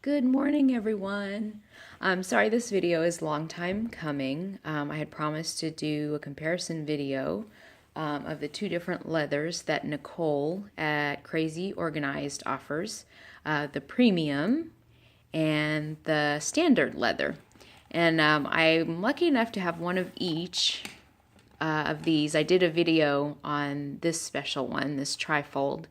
Good morning, everyone. Sorry this video is a long time coming. I had promised to do a comparison video of the two different leathers that Nicole at Crazy Organized offers, the premium and the standard leather. And I'm lucky enough to have one of each of these. I did a video on this special one, this trifold,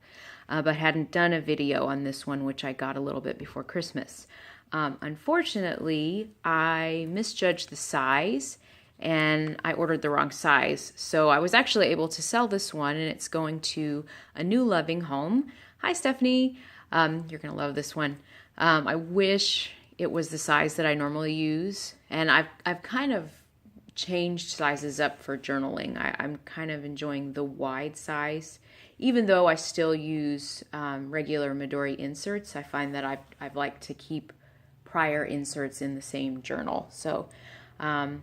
but hadn't done a video on this one, which I got a little bit before Christmas. Unfortunately, I misjudged the size and I ordered the wrong size. So I was actually able to sell this one, and it's going to a new loving home. Hi, Stephanie. You're going to love this one. I wish it was the size that I normally use, and I've kind of changed sizes up for journaling. I'm kind of enjoying the wide size, even though I still use regular Midori inserts. I find that I've liked to keep prior inserts in the same journal. So I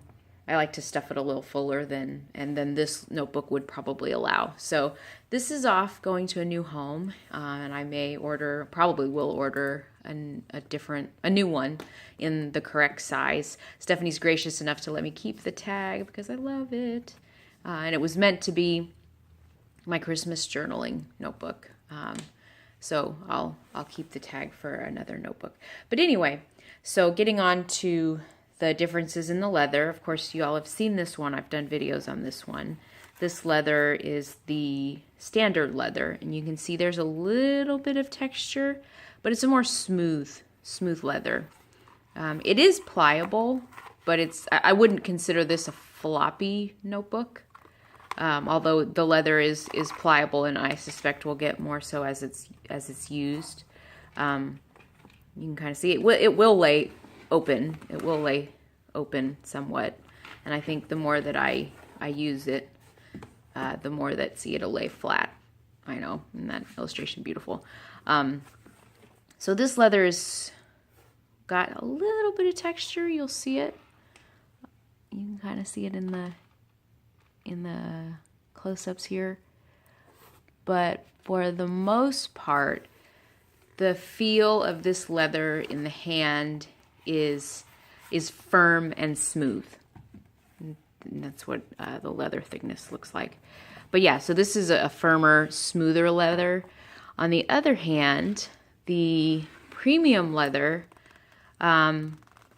like to stuff it a little fuller than this notebook would probably allow. So this is off going to a new home, and I may order, probably will order a new one in the correct size. Stephanie's gracious enough to let me keep the tag because I love it. And it was meant to be my Christmas journaling notebook. So I'll keep the tag for another notebook. But anyway, so getting on to the differences in the leather. Of course, you all have seen this one. I've done videos on this one. This leather is the standard leather, and you can see there's a little bit of texture, but it's a more smooth leather. It is pliable, but I wouldn't consider this a floppy notebook. Although the leather is pliable, and I suspect will get more so as it's used. You can kind of see it. It will lay open. It will lay open somewhat, and I think the more that I use it, the more that it'll lay flat. I know, isn't that illustration beautiful? So this leather's got a little bit of texture. You'll see it. You can kind of see it in the close-ups here. But for the most part, the feel of this leather in the hand is firm and smooth. And that's what the leather thickness looks like. But yeah, so this is a firmer, smoother leather. On the other hand, the premium leather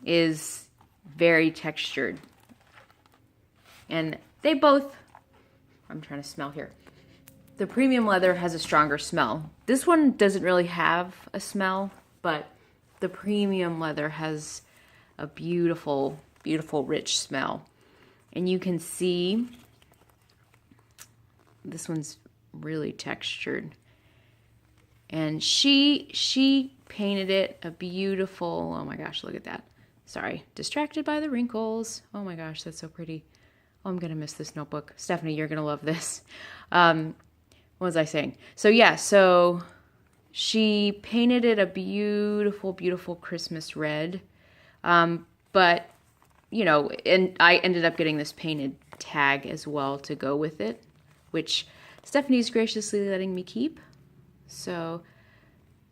is very textured. And they both, I'm trying to smell here. The premium leather has a stronger smell. This one doesn't really have a smell, but the premium leather has a beautiful, beautiful, rich smell. And you can see this one's really textured. And she painted it a beautiful, oh my gosh, look at that. Sorry, distracted by the wrinkles. Oh my gosh, that's so pretty. Oh, I'm going to miss this notebook. Stephanie, you're going to love this. What was I saying? So yeah, so she painted it a beautiful, beautiful Christmas red. But, you know, and I ended up getting this painted tag as well to go with it, which Stephanie's graciously letting me keep. So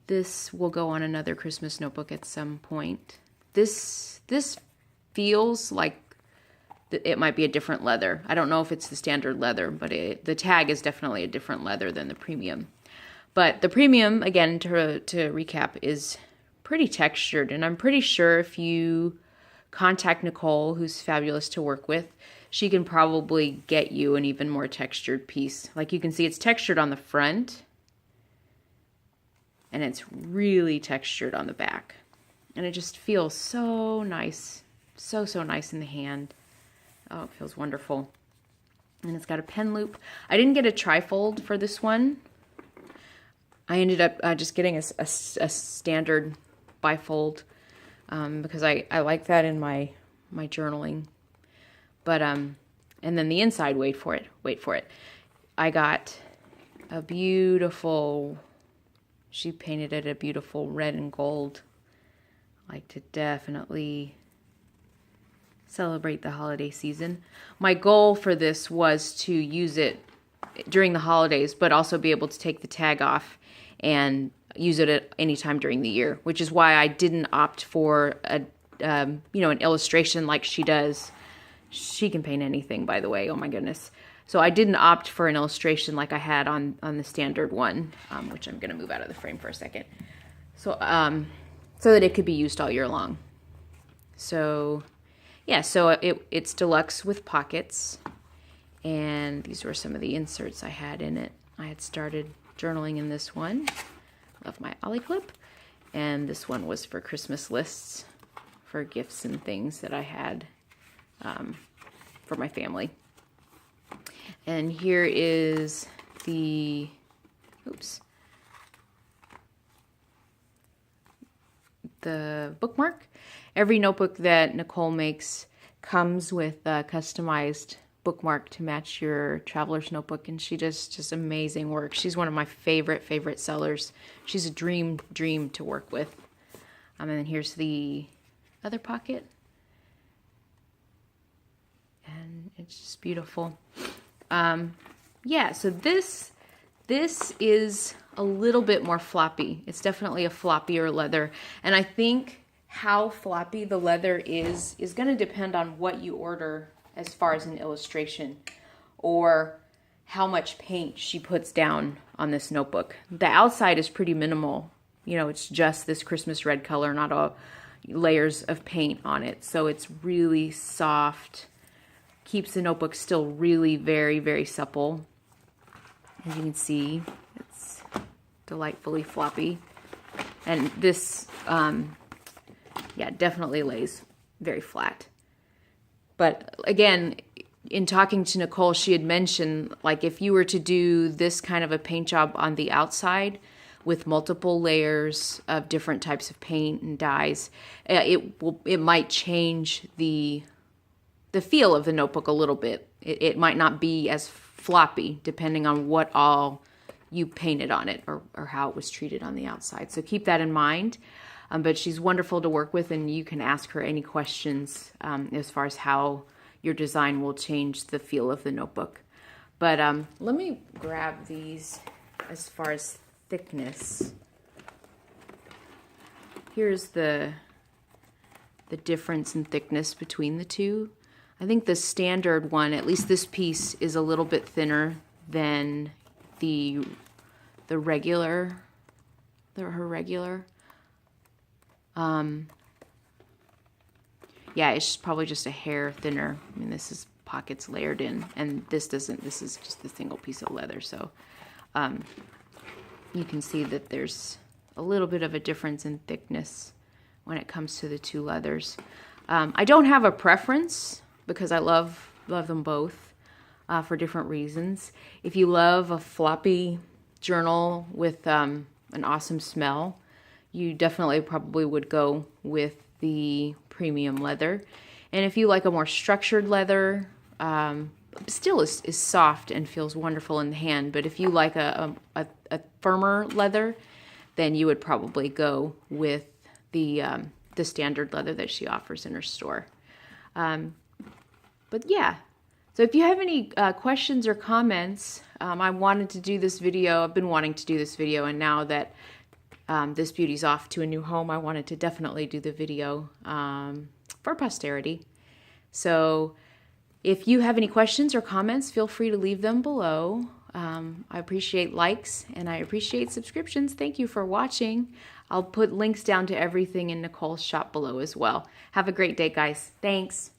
this will go on another Christmas notebook at some point. This feels like it might be a different leather. I don't know if it's the standard leather, but the tag is definitely a different leather than the premium. But the premium, again, to recap, is pretty textured. And I'm pretty sure if you contact Nicole, who's fabulous to work with, she can probably get you an even more textured piece. Like you can see, it's textured on the front, and it's really textured on the back. And it just feels so nice. So nice in the hand. Oh, it feels wonderful. And it's got a pen loop. I didn't get a trifold for this one. I ended up just getting a standard bifold because I like that in my journaling. But and then the inside, wait for it. I got a beautiful, she painted it a beautiful red and gold. I like to definitely celebrate the holiday season. My goal for this was to use it during the holidays, but also be able to take the tag off and use it at any time during the year, which is why I didn't opt for an illustration like she does. She can paint anything, by the way. Oh my goodness. So I didn't opt for an illustration like I had on the standard one, which I'm going to move out of the frame for a second. So, so that it could be used all year long. So, yeah, so it's deluxe with pockets. And these were some of the inserts I had in it. I had started journaling in this one. Love my Ollie clip. And this one was for Christmas lists, for gifts and things that I had for my family. And here is the, the bookmark. Every notebook that Nicole makes comes with a customized bookmark to match your traveler's notebook, and she does just amazing work. She's one of my favorite sellers. She's a dream to work with. And then here's the other pocket, and it's just beautiful. Yeah, so this is a little bit more floppy. It's definitely a floppier leather, and I think how floppy the leather is going to depend on what you order as far as an illustration, or how much paint she puts down on this notebook. The outside is pretty minimal. You know, it's just this Christmas red color, not all layers of paint on it. So it's really soft, keeps the notebook still really very supple. As you can see, it's delightfully floppy. And this, yeah, definitely lays very flat. But again, in talking to Nicole, she had mentioned, like, if you were to do this kind of a paint job on the outside with multiple layers of different types of paint and dyes, it might change the feel of the notebook a little bit. It might not be as floppy depending on what all you painted on it, or how it was treated on the outside. So keep that in mind. But she's wonderful to work with, and you can ask her any questions as far as how your design will change the feel of the notebook. But let me grab these as far as thickness. Here's the difference in thickness between the two. I think the standard one, at least this piece, is a little bit thinner than her regular. Yeah, it's probably just a hair thinner. I mean, this is pockets layered in, and this isn't. This is just a single piece of leather. So you can see that there's a little bit of a difference in thickness when it comes to the two leathers. I don't have a preference because I love them both for different reasons. If you love a floppy journal with an awesome smell, you definitely probably would go with the premium leather. And if you like a more structured leather, still is soft and feels wonderful in the hand, but if you like a firmer leather, then you would probably go with the standard leather that she offers in her store. But yeah, so if you have any questions or comments, I wanted to do this video. I've been wanting to do this video, and now that this beauty's off to a new home, I wanted to definitely do the video for posterity. So if you have any questions or comments, feel free to leave them below. I appreciate likes and I appreciate subscriptions. Thank you for watching. I'll put links down to everything in Nicole's shop below as well. Have a great day, guys. Thanks.